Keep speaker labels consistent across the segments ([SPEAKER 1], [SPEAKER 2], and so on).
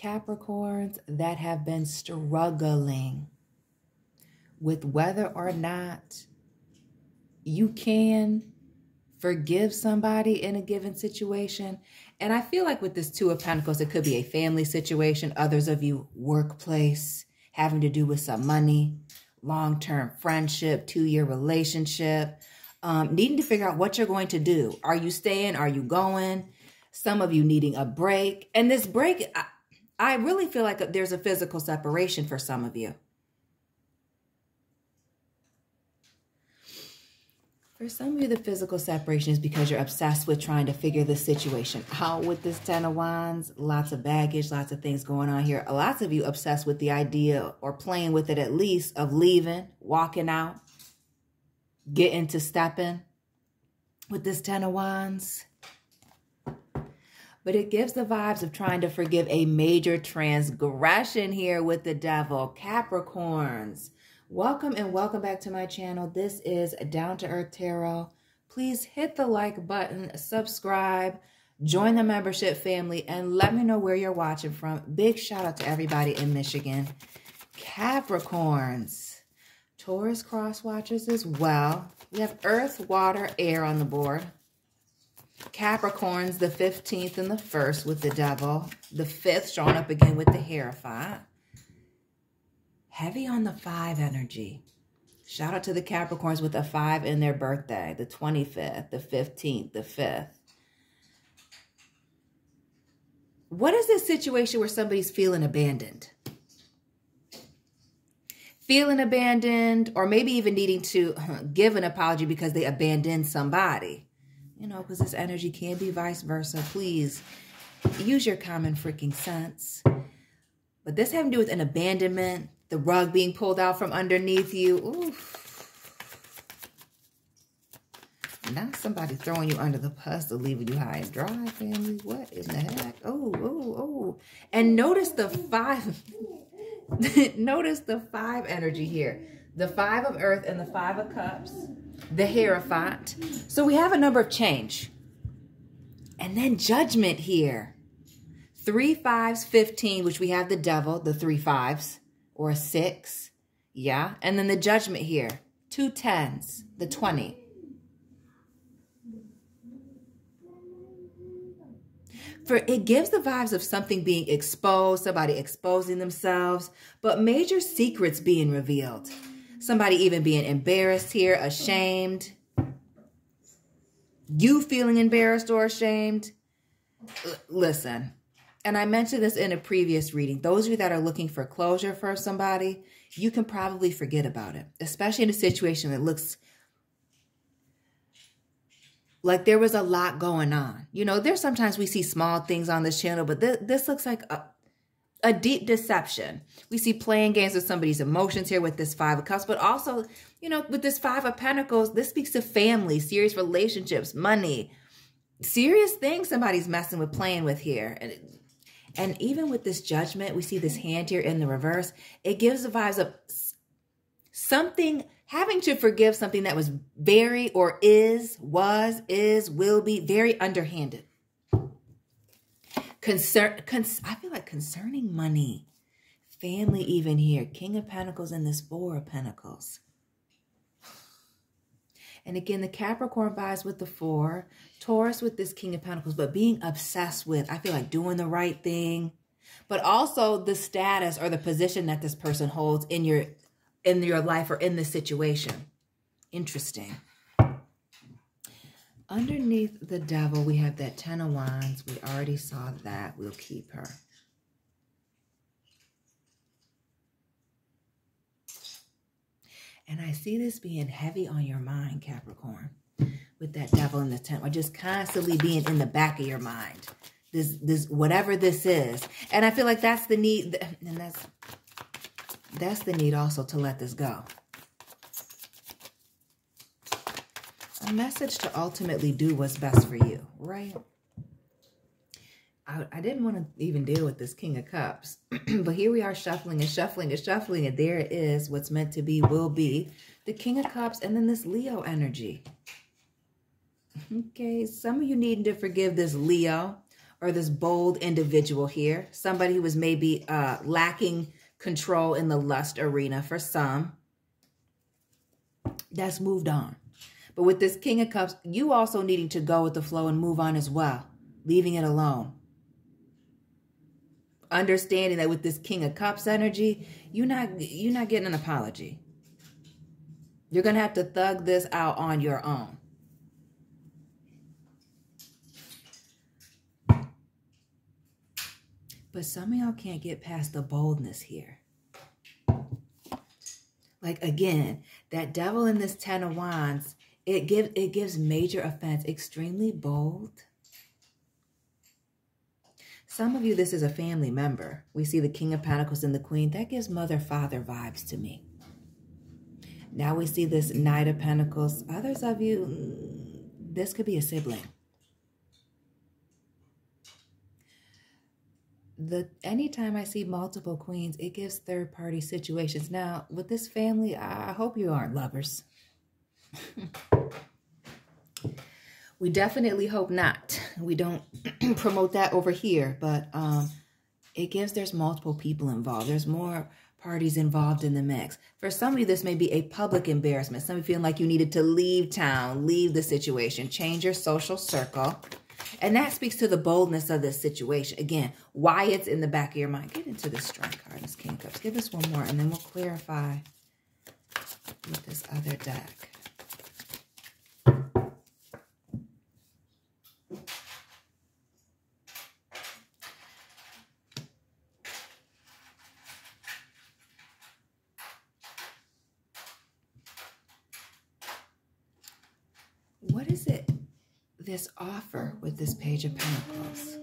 [SPEAKER 1] Capricorns that have been struggling with whether or not you can forgive somebody in a given situation. And I feel like with this Two of Pentacles, it could be a family situation. Others of you, workplace, having to do with some money, long-term friendship, 2-year relationship, needing to figure out what you're going to do. Are you staying? Are you going? Some of you needing a break. And this break, I really feel like there's a physical separation for some of you. For some of you, the physical separation is because you're obsessed with trying to figure the situation out with this Ten of Wands. Lots of baggage, lots of things going on here. Lots of you obsessed with the idea, or playing with it at least, of leaving, walking out, getting to stepping with this Ten of Wands. But it gives the vibes of trying to forgive a major transgression here with the Devil. Capricorns, welcome and welcome back to my channel. This is Down to Earth Tarot. Please hit the like button, subscribe, join the membership family, and let me know where you're watching from. Big shout out to everybody in Michigan. Capricorns, Taurus cross watchers as well. We have Earth, Water, Air on the board. Capricorns, the 15th and the 1st with the Devil. The 5th showing up again with the Hierophant. Heavy on the 5 energy. Shout out to the Capricorns with a 5 in their birthday. The 25th, the 15th, the 5th. What is this situation where somebody's feeling abandoned? Feeling abandoned, or maybe even needing to give an apology because they abandoned somebody. You know, because this energy can be vice versa. Please use your common freaking sense. But this having to do with an abandonment, the rug being pulled out from underneath you. Oof. Now somebody throwing you under the bus to leaving you high and dry, family. What in the heck? Oh. And notice the 5. Notice the 5 energy here. The 5 of Earth and the 5 of Cups. The Hierophant. So we have a number of change. And then Judgment here. 3 5s, 15, which we have the Devil, the 3 5s, or a 6. Yeah. And then the Judgment here. 2 10s, the 20. For it gives the vibes of something being exposed, somebody exposing themselves, but major secrets being revealed. Somebody even being embarrassed here, ashamed. You feeling embarrassed or ashamed. Listen, and I mentioned this in a previous reading. Those of you that are looking for closure for somebody, you can probably forget about it. Especially in a situation that looks like there was a lot going on. You know, there's sometimes we see small things on this channel, but this looks like a deep deception. We see playing games with somebody's emotions here with this 5 of Cups, but also, you know, with this 5 of Pentacles, this speaks to family, serious relationships, money, serious things somebody's messing with, playing with here. And even with this Judgment, we see this hand here in the reverse. It gives the vibes of something, having to forgive something that was very, or was, will be very underhanded. I feel like concerning money, family even here, King of Pentacles and this 4 of Pentacles. And again, the Capricorn vibes with the 4, Taurus with this King of Pentacles, but being obsessed with, I feel like doing the right thing, but also the status or the position that this person holds in your life or in this situation. Interesting. Underneath the Devil, we have that 10 of Wands. We already saw that. We'll keep her. And I see this being heavy on your mind, Capricorn, with that Devil and the 10, or just constantly being in the back of your mind. This whatever this is. And I feel like that's the need, and that's the need also to let this go. A message to ultimately do what's best for you, right? I didn't want to even deal with this King of Cups, but here we are shuffling and shuffling and shuffling, and there it is. What's meant to be will be. The King of Cups and then this Leo energy. Okay, some of you needing to forgive this Leo or this bold individual here. Somebody who was maybe lacking control in the lust arena for some. That's moved on. But with this King of Cups, you also needing to go with the flow and move on as well. Leaving it alone. Understanding that with this King of Cups energy, you're not getting an apology. You're going to have to thug this out on your own. But some of y'all can't get past the boldness here. Like, again, that devil in this 10 of Wands, it gives major offense. Extremely bold. Some of you, this is a family member. We see the King of Pentacles and the Queen. That gives mother-father vibes to me. Now we see this Knight of Pentacles. Others of you, this could be a sibling. Anytime I see multiple queens, it gives third-party situations. Now, with this family, I hope you aren't lovers. We definitely hope not. We don't promote that over here, but it gives there's multiple people involved. There's more parties involved in the mix. For some of you, this may be a public embarrassment. Some of you feeling like you needed to leave town, leave the situation, change your social circle. And that speaks to the boldness of this situation. Again, why it's in the back of your mind. Get into this strength card, this King of Cups. Give us one more, and then we'll clarify with this other deck. What is it? This offer with this Page of Pentacles.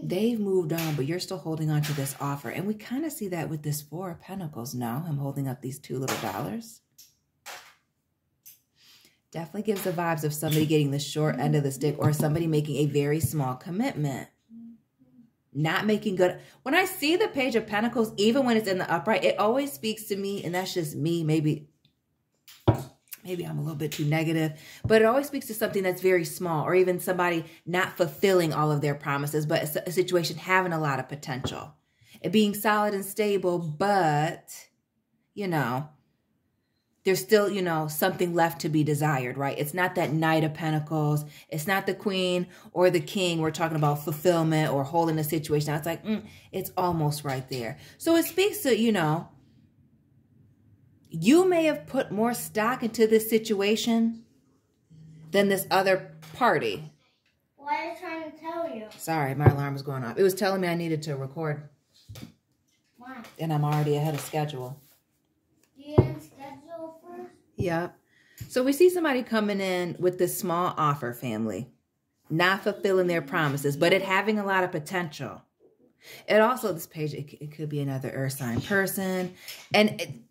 [SPEAKER 1] They've moved on, but you're still holding on to this offer. And we kind of see that with this Four of Pentacles now. I'm holding up these $2 little. Definitely gives the vibes of somebody getting the short end of the stick or somebody making a very small commitment. Not making good. When I see the Page of Pentacles, even when it's in the upright, it always speaks to me, and that's just me. Maybe I'm a little bit too negative, but it always speaks to something that's very small, or even somebody not fulfilling all of their promises, but a situation having a lot of potential. It being solid and stable, but, you know, there's still, you know, something left to be desired, right? It's not that Knight of Pentacles. It's not the Queen or the King. We're talking about fulfillment or holding the situation. It's like, it's almost right there. So it speaks to, you know, you may have put more stock into this situation than this other party.
[SPEAKER 2] What are you trying to tell you?
[SPEAKER 1] Sorry, my alarm was going off. It was telling me I needed to record.
[SPEAKER 2] Why?
[SPEAKER 1] And I'm already ahead of schedule.
[SPEAKER 2] You didn't schedule first?
[SPEAKER 1] Yep. So we see somebody coming in with this small offer, family. Not fulfilling their promises, but it having a lot of potential. It also, this page, it could be another earth sign person. And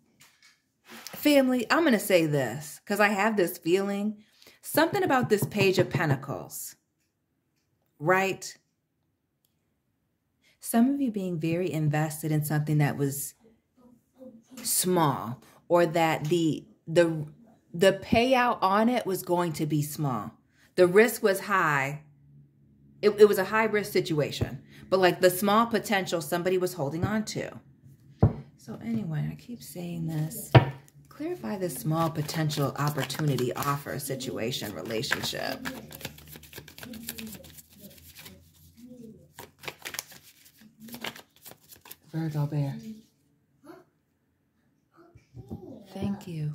[SPEAKER 1] family, I'm going to say this because I have this feeling. Something about this Page of Pentacles, right? Some of you being very invested in something that was small, or that the payout on it was going to be small. The risk was high. It was a high risk situation, but like the small potential somebody was holding on to. So anyway, I keep saying this. Clarify this small potential opportunity offer situation relationship. Virgo Bear. Thank you.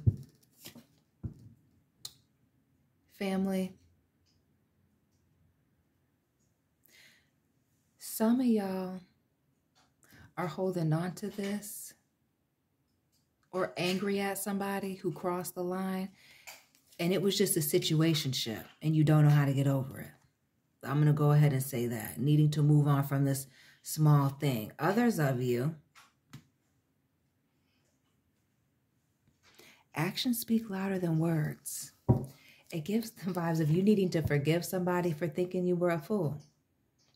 [SPEAKER 1] Family. Some of y'all are holding on to this, or angry at somebody who crossed the line, and it was just a situationship, and you don't know how to get over it. I'm going to go ahead and say that. Needing to move on from this small thing. Others of you, actions speak louder than words. It gives the vibes of you needing to forgive somebody for thinking you were a fool,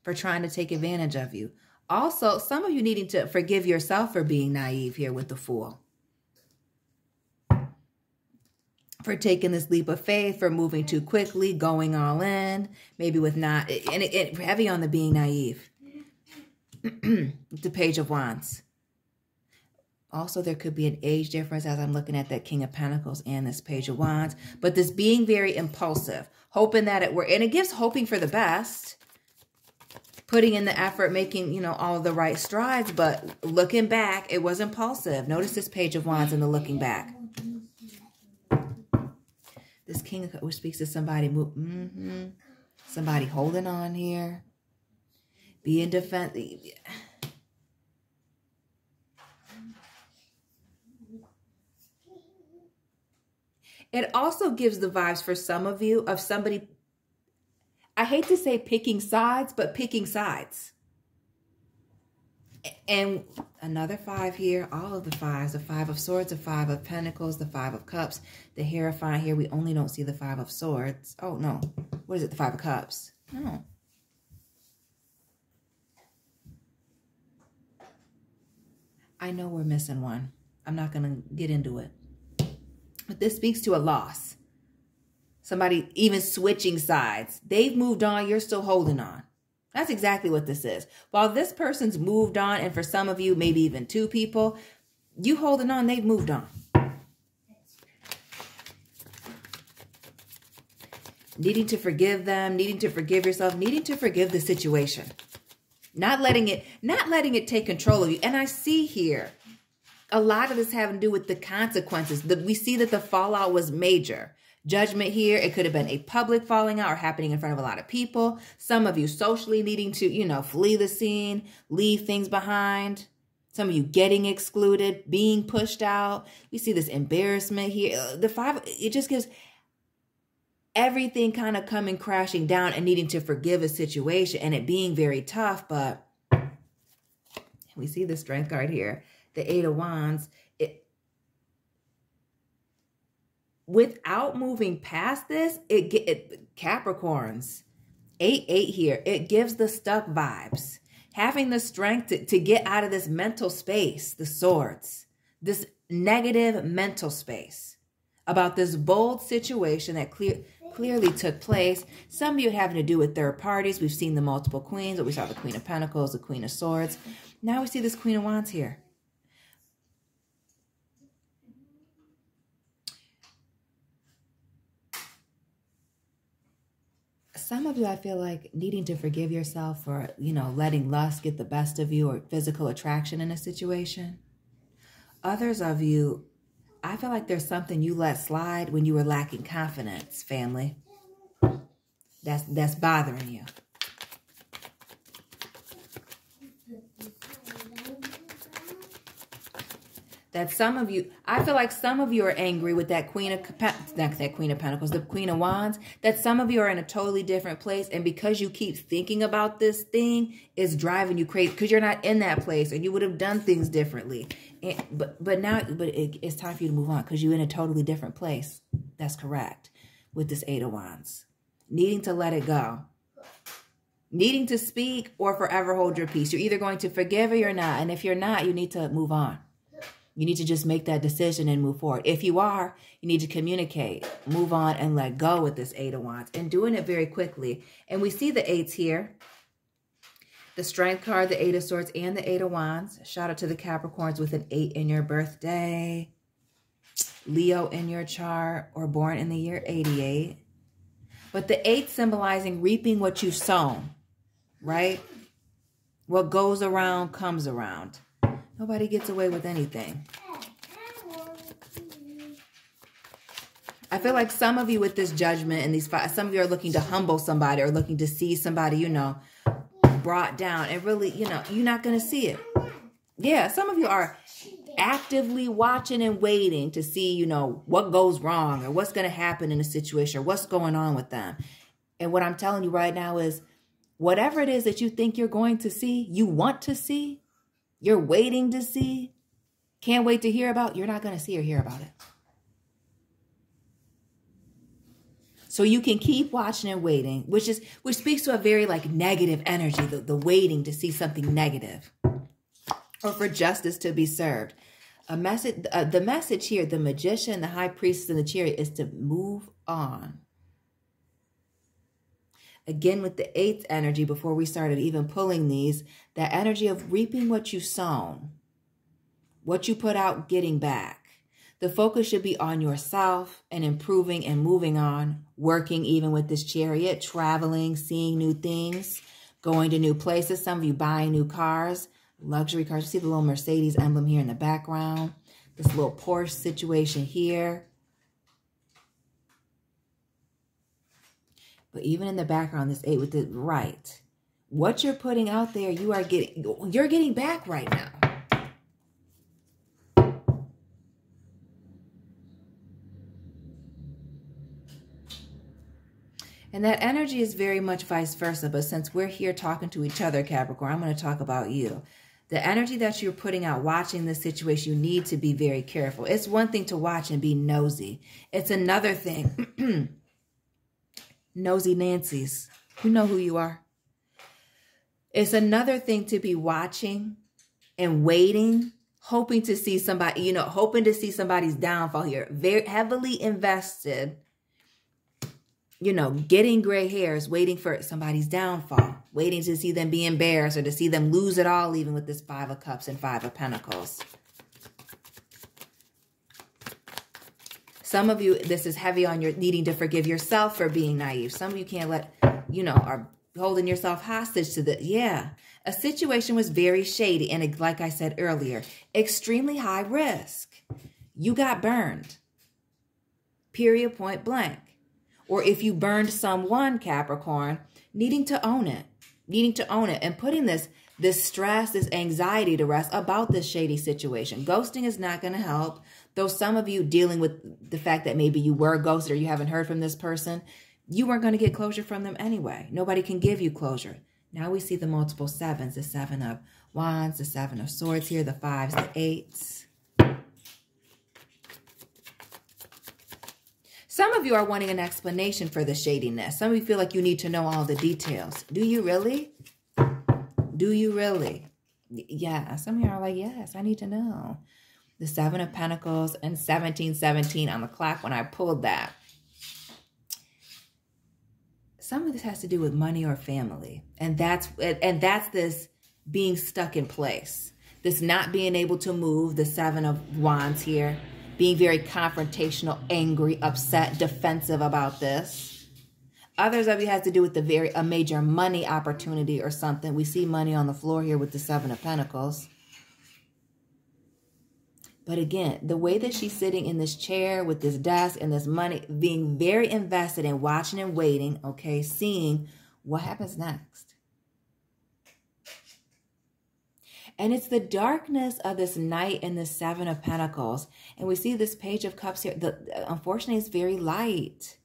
[SPEAKER 1] for trying to take advantage of you. Also, some of you needing to forgive yourself for being naive here with the Fool. for taking this leap of faith, for moving too quickly, going all in, maybe with not, and it heavy on the being naive. The Page of Wands. Also, there could be an age difference as I'm looking at that King of Pentacles and this Page of Wands. But this being very impulsive, hoping that it were, and it gives hoping for the best, putting in the effort, making, you know, all of the right strides, but looking back, it was impulsive. Notice this Page of Wands and the looking back. This King, which speaks to somebody, somebody holding on here, being defensive. It also gives the vibes for some of you of somebody, I hate to say picking sides, but picking sides. And another 5 here, all of the 5s, the 5 of Swords, the 5 of Pentacles, the 5 of Cups, the Hierophant here. We only don't see the 5 of Swords. Oh, no. What is it? The 5 of Cups. No. I know we're missing one. I'm not going to get into it. But this speaks to a loss. Somebody even switching sides. They've moved on. You're still holding on. That's exactly what this is. While this person's moved on, and for some of you, maybe even 2 people, you holding on, they've moved on. Needing to forgive them, needing to forgive yourself, needing to forgive the situation. Not letting it take control of you. And I see here, a lot of this having to do with the consequences. We see that the fallout was major. Judgment here, it could have been a public falling out or happening in front of a lot of people. Some of you socially needing to, you know, flee the scene, leave things behind. Some of you getting excluded, being pushed out. We see this embarrassment here. The 5, it just gives everything kind of coming crashing down and needing to forgive a situation and it being very tough. But we see the Strength card here. The 8 of Wands, without moving past this, Capricorns, 8-8 here, it gives the stuck vibes. Having the strength to get out of this mental space, the Swords, this negative mental space about this bold situation that clearly took place. Some of you having to do with third parties. We've seen the multiple queens, but we saw the Queen of Pentacles, the Queen of Swords. Now we see this Queen of Wands here. Some of you, I feel like, needing to forgive yourself for, you know, letting lust get the best of you or physical attraction in a situation. Others of you, I feel like there's something you let slide when you were lacking confidence, family. That's bothering you. That some of you, I feel like some of you are angry with that Queen of Pentacles, the Queen of Wands, that some of you are in a totally different place. And because you keep thinking about this thing, it's driving you crazy because you're not in that place and you would have done things differently. And, but it's time for you to move on because you're in a totally different place. That's correct. With this 8 of Wands. Needing to let it go. Needing to speak or forever hold your peace. You're either going to forgive or you're not. And if you're not, you need to move on. You need to just make that decision and move forward. If you are, you need to communicate, move on, and let go with this 8 of Wands. And doing it very quickly. And we see the 8s here. The Strength card, the 8 of Swords, and the 8 of Wands. Shout out to the Capricorns with an 8 in your birthday. Leo in your chart or born in the year 88. But the 8 symbolizing reaping what you've sown, right? What goes around comes around. Nobody gets away with anything. I feel like some of you with this judgment and these 5, some of you are looking to humble somebody or looking to see somebody, you know, brought down. And really, you know, you're not going to see it. Yeah, some of you are actively watching and waiting to see, you know, what goes wrong or what's going to happen in a situation or what's going on with them. And what I'm telling you right now is whatever it is that you think you're going to see, you want to see, you're waiting to see, can't wait to hear about, you're not going to see or hear about it. So you can keep watching and waiting, which speaks to a very like negative energy, the waiting to see something negative or for justice to be served. A message, the message here, the Magician, the High Priestess, and the Chariot is to move on. Again, with the 8th energy, before we started even pulling these, that energy of reaping what you sown, what you put out, getting back. The focus should be on yourself and improving and moving on, working even with this Chariot, traveling, seeing new things, going to new places. Some of you buying new cars, luxury cars. You see the little Mercedes emblem here in the background, this little Porsche situation here. But even in the background, this 8 with the right, what you're putting out there, you're getting back right now. And that energy is very much vice versa. But since we're here talking to each other, Capricorn, I'm going to talk about you. The energy that you're putting out, watching this situation, you need to be very careful. It's one thing to watch and be nosy. It's another thing. Nosy Nancy's. You know who you are. It's another thing to be watching and waiting, hoping to see somebody, hoping to see somebody's downfall here. Very heavily invested, getting gray hairs, waiting for somebody's downfall, waiting to see them be embarrassed or to see them lose it all, even with this 5 of Cups and 5 of Pentacles. Some of you, this is heavy on your needing to forgive yourself for being naive. Some of you can't are holding yourself hostage to the, a situation was very shady. And like I said earlier, extremely high risk. You got burned. Period, point blank. Or if you burned someone, Capricorn, needing to own it. And putting this stress, this anxiety to rest about this shady situation. Ghosting is not going to help. Though some of you dealing with the fact that maybe you were ghosted or you haven't heard from this person, you weren't going to get closure from them anyway. Nobody can give you closure. Now we see the multiple 7s, the 7 of Wands, the 7 of Swords here, the 5s, the 8s. Some of you are wanting an explanation for the shadiness. Some of you feel like you need to know all the details. Do you really? Do you really? Yeah, some of you are like, yes, I need to know. The 7 of Pentacles and 1717 on the clock when I pulled that. Some of this has to do with money or family. And that's this being stuck in place. This not being able to move, the 7 of Wands here. Being very confrontational, angry, upset, defensive about this. Others of you has to do with a major money opportunity or something. We see money on the floor here with the 7 of Pentacles. But again, the way that she's sitting in this chair with this desk and this money, being very invested in watching and waiting, okay, seeing what happens next. And it's the darkness of this Knight and the 7 of Pentacles. And we see this Page of Cups here. Unfortunately, it's very light.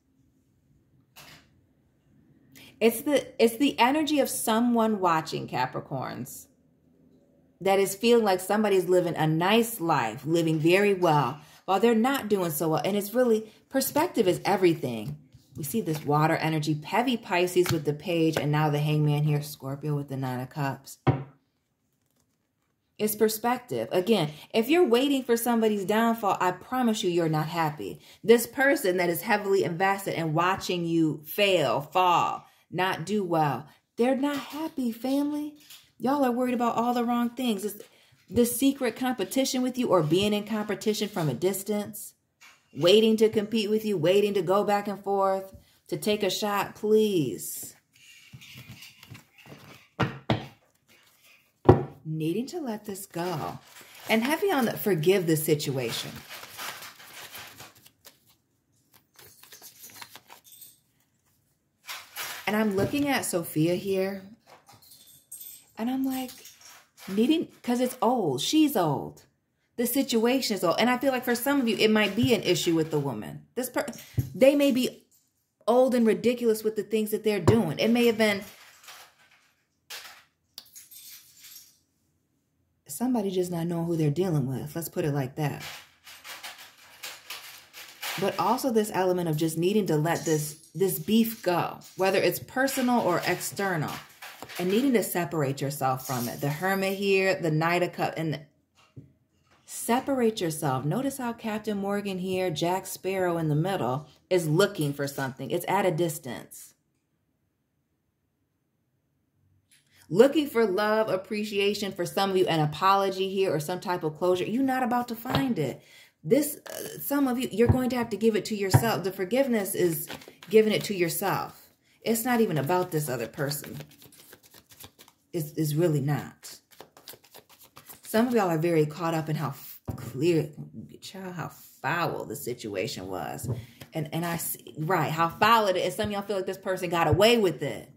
[SPEAKER 1] It's the energy of someone watching, Capricorns, that is feeling like somebody's living a nice life, living very well, while they're not doing so well. And it's really, perspective is everything. We see this water energy, heavy Pisces with the Page, and now the Hangman here, Scorpio with the 9 of Cups. It's perspective. Again, if you're waiting for somebody's downfall, I promise you, you're not happy. This person that is heavily invested in watching you fail, fall, not do well, they're not happy, family. Y'all are worried about all the wrong things. It's this secret competition with you or being in competition from a distance, waiting to compete with you, waiting to go back and forth, to take a shot, please. Needing to let this go. And heavy on the forgive the situation. And I'm looking at Sophia here. And I'm like, because it's old. She's old. The situation is old. And I feel like for some of you, it might be an issue with the woman. They may be old and ridiculous with the things that they're doing. It may have been somebody just not knowing who they're dealing with. Let's put it like that. But also this element of just needing to let this beef go, whether it's personal or external. And needing to separate yourself from it. The Hermit here, the Knight of Cups, and Separate yourself. Notice how Captain Morgan here, Jack Sparrow in the middle, is looking for something. It's at a distance. Looking for love, appreciation, for some of you, an apology here or some type of closure. You're not about to find it. Some of you, you're going to have to give it to yourself. The forgiveness is giving it to yourself. It's not even about this other person. It's really not. Some of y'all are very caught up in how how foul the situation was. And I see, right, how foul it is. And some of y'all feel like this person got away with it.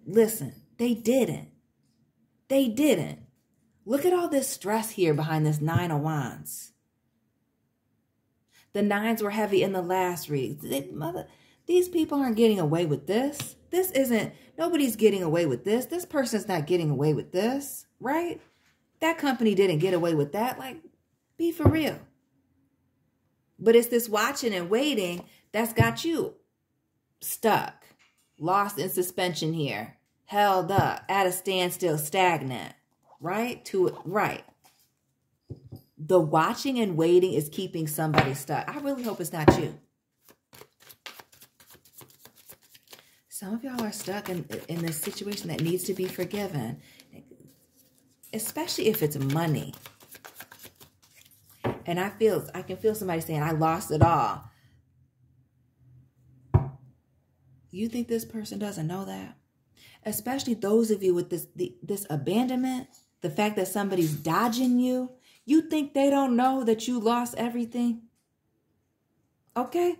[SPEAKER 1] Listen, they didn't. They didn't. Look at all this stress here behind this 9 of Wands. The 9s were heavy in the last read. These people aren't getting away with this. Nobody's getting away with this. This person's not getting away with this, right? That company didn't get away with that. Like, be for real. But it's this watching and waiting that's got you stuck, lost in suspension here, held up, at a standstill, stagnant, right? Right. The watching and waiting is keeping somebody stuck. I really hope it's not you. Some of y'all are stuck in this situation that needs to be forgiven, especially if it's money. And I can feel somebody saying, I lost it all. You think this person doesn't know that? Especially those of you with this abandonment, the fact that somebody's dodging you. You think they don't know that you lost everything? Okay?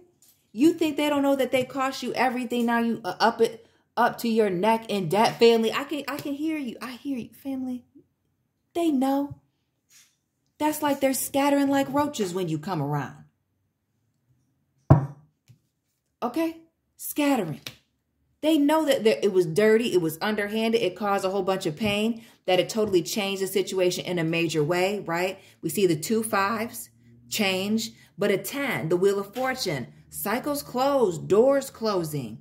[SPEAKER 1] You think they don't know that they cost you everything? Now you up to your neck in debt, family. I can hear you. I hear you, family. They know. That's like they're scattering like roaches when you come around. Okay? Scattering. They know that it was dirty, it was underhanded, it caused a whole bunch of pain, that it totally changed the situation in a major way, right? We see the 2 5s change, but a 10, the Wheel of Fortune, cycles closed, doors closing,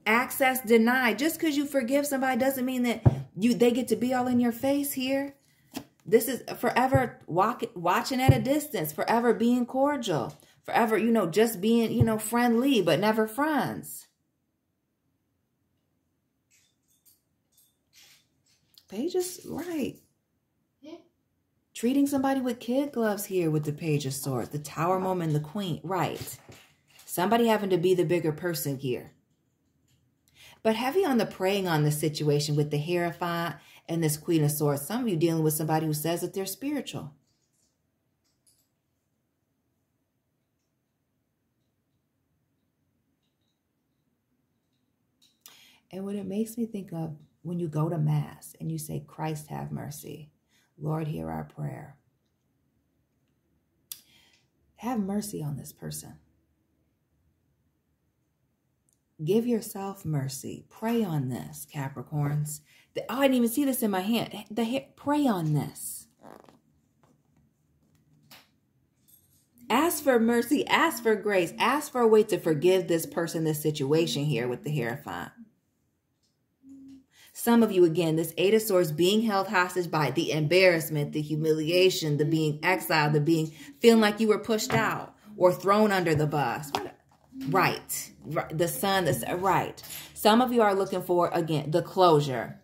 [SPEAKER 1] access denied. Just because you forgive somebody doesn't mean that they get to be all in your face here. This is forever watching at a distance, forever being cordial, forever, just being, friendly, but never friends. Page is right. Treating somebody with kid gloves here with the Page of Swords, the Tower moment, the Queen. Right. Somebody having to be the bigger person here. But heavy on the preying on the situation with the Hierophant and this Queen of Swords. Some of you dealing with somebody who says that they're spiritual. And what it makes me think of when you go to Mass and you say, Christ have mercy. Lord, hear our prayer. Have mercy on this person. Give yourself mercy. Pray on this, Capricorns. I didn't even see this in my hand. Pray on this. Ask for mercy. Ask for grace. Ask for a way to forgive this person, this situation here with the Hierophant. Some of you, again, this 8 of Swords being held hostage by the embarrassment, the humiliation, the being exiled, the feeling like you were pushed out or thrown under the bus. Right. The Sun, right. Some of you are looking for, again, the closure.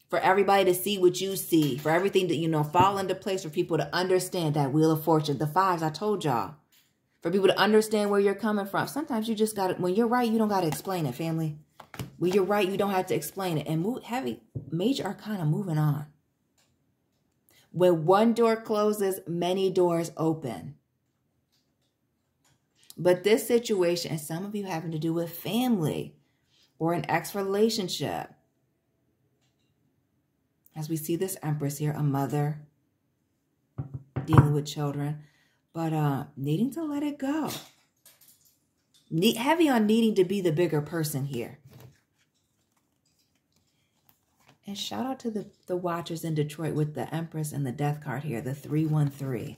[SPEAKER 1] For everybody to see what you see. For everything to, fall into place. For people to understand that Wheel of Fortune. The 5s, I told y'all. For people to understand where you're coming from. Sometimes you just got to, when you're right, you don't got to explain it, family. When you're right, you don't have to explain it. And Major Arcana moving on. When one door closes, many doors open. But this situation, and some of you having to do with family or an ex relationship. As we see this Empress here, a mother dealing with children, but needing to let it go. Heavy on needing to be the bigger person here. And shout out to the watchers in Detroit with the Empress and the Death card here, the 313.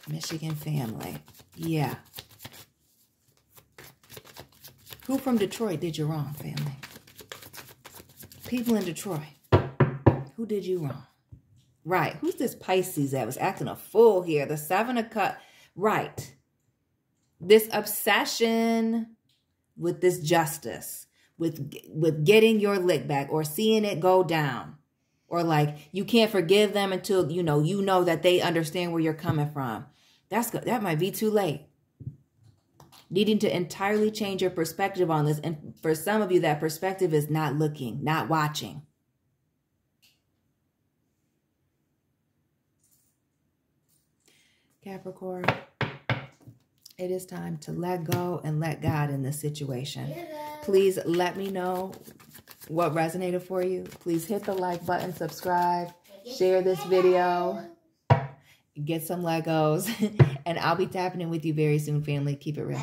[SPEAKER 1] Michigan family. Yeah. Who from Detroit did you wrong, family? People in Detroit. Who did you wrong? Right. Who's this Pisces that was acting a fool here? The 7 of Cups. Right. This obsession with this justice, with getting your lick back or seeing it go down. Or like you can't forgive them until you know that they understand where you're coming from. That might be too late. Needing to entirely change your perspective on this. And for some of you, that perspective is not looking, not watching. Capricorn, it is time to let go and let God in this situation. Please let me know what resonated for you. Please hit the like button, subscribe, share this video, get some Legos, and I'll be tapping in with you very soon, family. Keep it real.